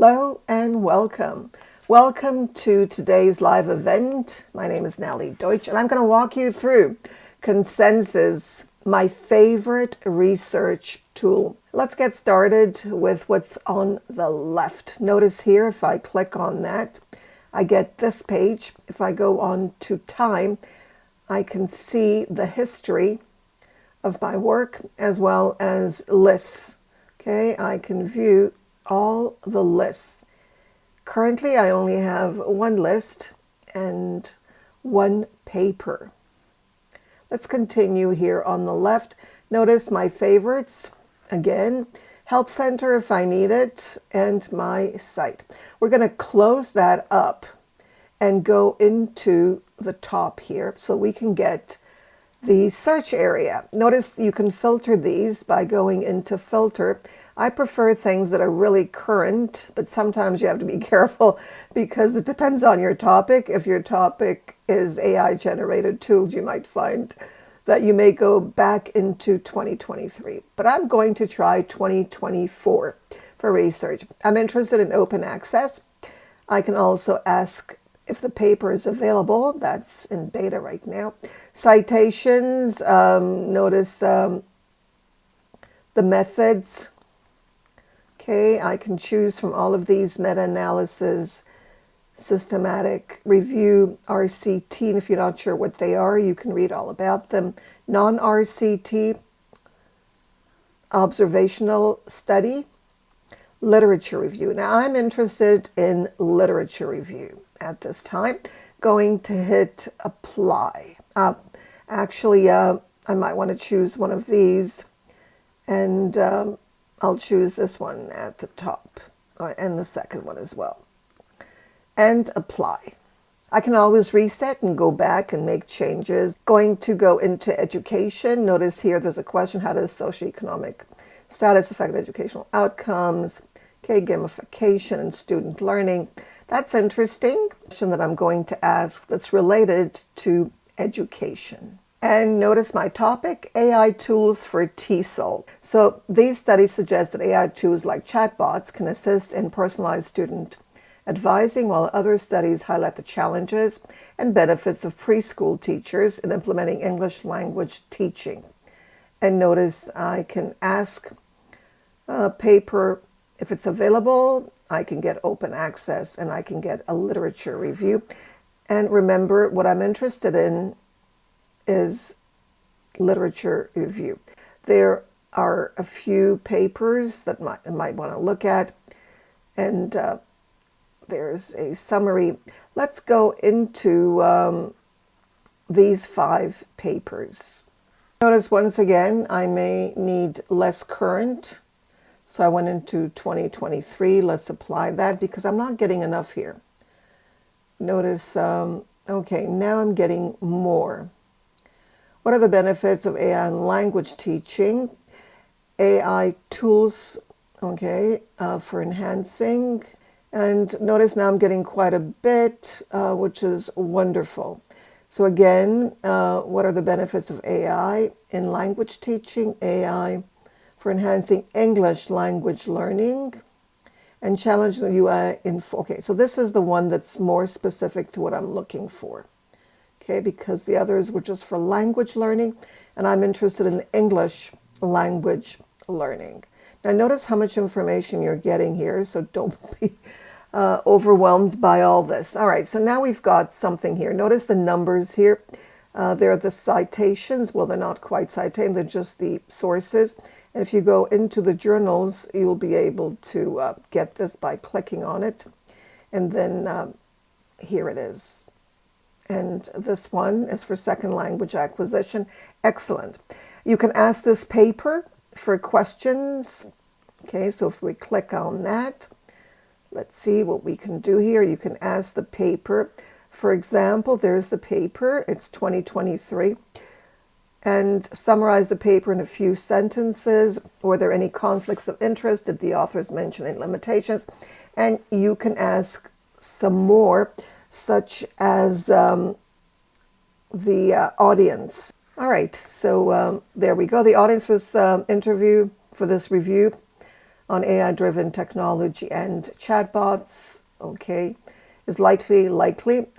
Hello and welcome. Welcome to today's live event. My name is Deuts, and I'm going to walk you through Consensus, my favorite research tool. Let's get started with what's on the left. Notice here, if I click on that, I get this page. If I go on to time, I can see the history of my work as well as lists. Okay, I can view all the lists. Currently, I only have one list and one paper. Let's continue here on the left. Notice my favorites, again, Help Center if I need it, and my site. We're going to close that up and go into the top here so we can get the search area. Notice you can filter these by going into filter. I prefer things that are really current, but sometimes you have to be careful because it depends on your topic. If your topic is AI generated tools, you might find that you may go back into 2023. But I'm going to try 2024 for research. I'm interested in open access. I can also ask if the paper is available. That's in beta right now. Citations, notice the methods. Okay, I can choose from all of these: meta-analysis, systematic review, RCT, and if you're not sure what they are, you can read all about them. Non-RCT, observational study, literature review. Now, I'm interested in literature review at this time. Going to hit apply. Actually, I might want to choose one of these, and I'll choose this one at the top, and the second one as well. And apply. I can always reset and go back and make changes. Going to go into education. Notice here there's a question: how does socioeconomic status affect educational outcomes? Okay, gamification and student learning. That's interesting. Question that I'm going to ask that's related to education. And notice my topic: AI tools for TESOL. So these studies suggest that AI tools like chatbots can assist in personalized student advising, while other studies highlight the challenges and benefits of preschool teachers in implementing English language teaching. And notice I can ask a paper if it's available. I can get open access, and I can get a literature review. And remember, what I'm interested in is literature review. There are a few papers that I might want to look at, and there's a summary. Let's go into these 5 papers. Notice once again, I may need less current. So I went into 2023. Let's apply that because I'm not getting enough here. Notice, okay, now I'm getting more. What are the benefits of AI in language teaching? AI tools, okay, for enhancing. And notice now I'm getting quite a bit, which is wonderful. So again, what are the benefits of AI in language teaching? AI for enhancing English language learning, and challenge the UI in. Okay, so this is the one that's more specific to what I'm looking for. Okay, because the others were just for language learning, and I'm interested in English language learning. Now notice how much information you're getting here, so don't be overwhelmed by all this. All right, so now we've got something here. Notice the numbers here. They're the citations. Well, they're not quite citing, they're just the sources. And if you go into the journals, you'll be able to get this by clicking on it. And then here it is. And this one is for second language acquisition. Excellent. You can ask this paper for questions. Okay, so if we click on that, let's see what we can do here. You can ask the paper. For example, there's the paper. It's 2023. And summarize the paper in a few sentences. Were there any conflicts of interest? Did the authors mention any limitations? And you can ask some more, such as the audience. All right, so there we go. The audience was interviewed for this review on AI-driven technology and chatbots. Okay. Is likely?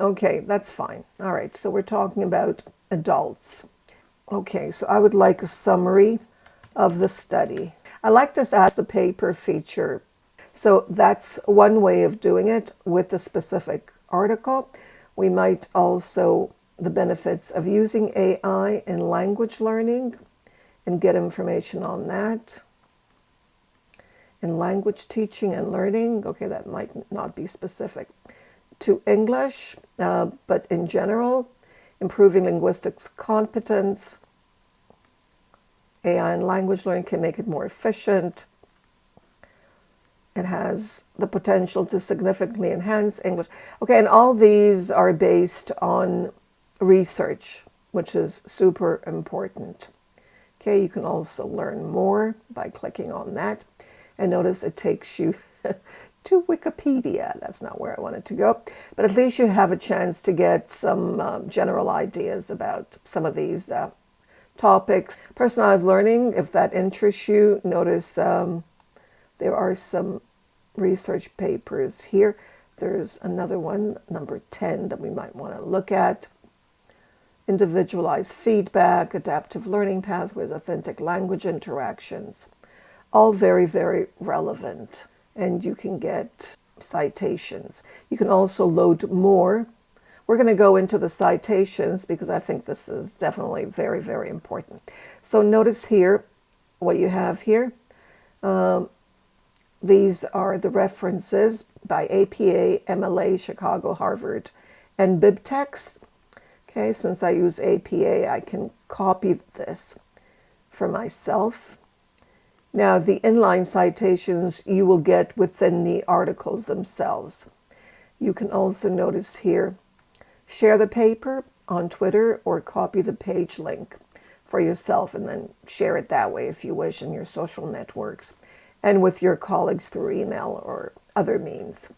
Okay, that's fine. All right, so we're talking about adults. Okay, so I would like a summary of the study. I like this as the paper feature. So that's one way of doing it with the specific article. We might also the benefits of using AI in language learning and get information on that. In language teaching and learning, okay, that might not be specific to English, but in general, improving linguistics competence. AI in language learning can make it more efficient. It has the potential to significantly enhance English. Okay, and all these are based on research, which is super important. Okay, you can also learn more by clicking on that. And notice it takes you to Wikipedia. That's not where I wanted to go. But at least you have a chance to get some general ideas about some of these topics. Personalized learning, if that interests you, notice there are some research papers here. There's another one, number 10, that we might want to look at. Individualized feedback, adaptive learning pathways, authentic language interactions. All very, very relevant. And you can get citations. You can also load more. We're going to go into the citations because I think this is definitely very, very important. So notice here what you have here. These are the references by APA, MLA, Chicago, Harvard, and BibTeX. Okay, since I use APA, I can copy this for myself. Now, the inline citations you will get within the articles themselves. You can also notice here, share the paper on Twitter or copy the page link for yourself and then share it that way if you wish in your social networks and with your colleagues through email or other means.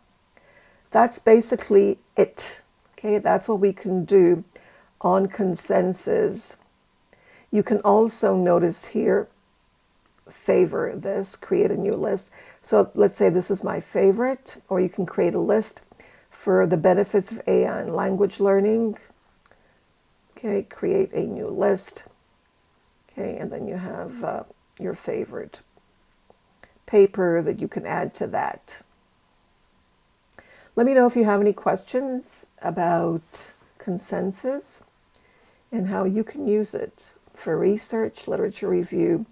That's basically it. Okay, that's what we can do on consensus. You can also notice here, favor this, create a new list. So let's say this is my favorite, or you can create a list for the benefits of AI and language learning. Okay, create a new list. Okay, and then you have your favorite paper that you can add to that. Let me know if you have any questions about consensus and how you can use it for research, literature review,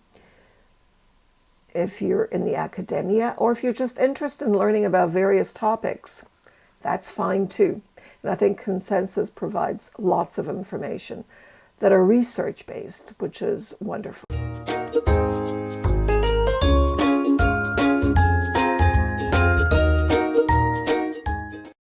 if you're in the academia, or if you're just interested in learning about various topics. That's fine too. And I think consensus provides lots of information that are research-based, which is wonderful.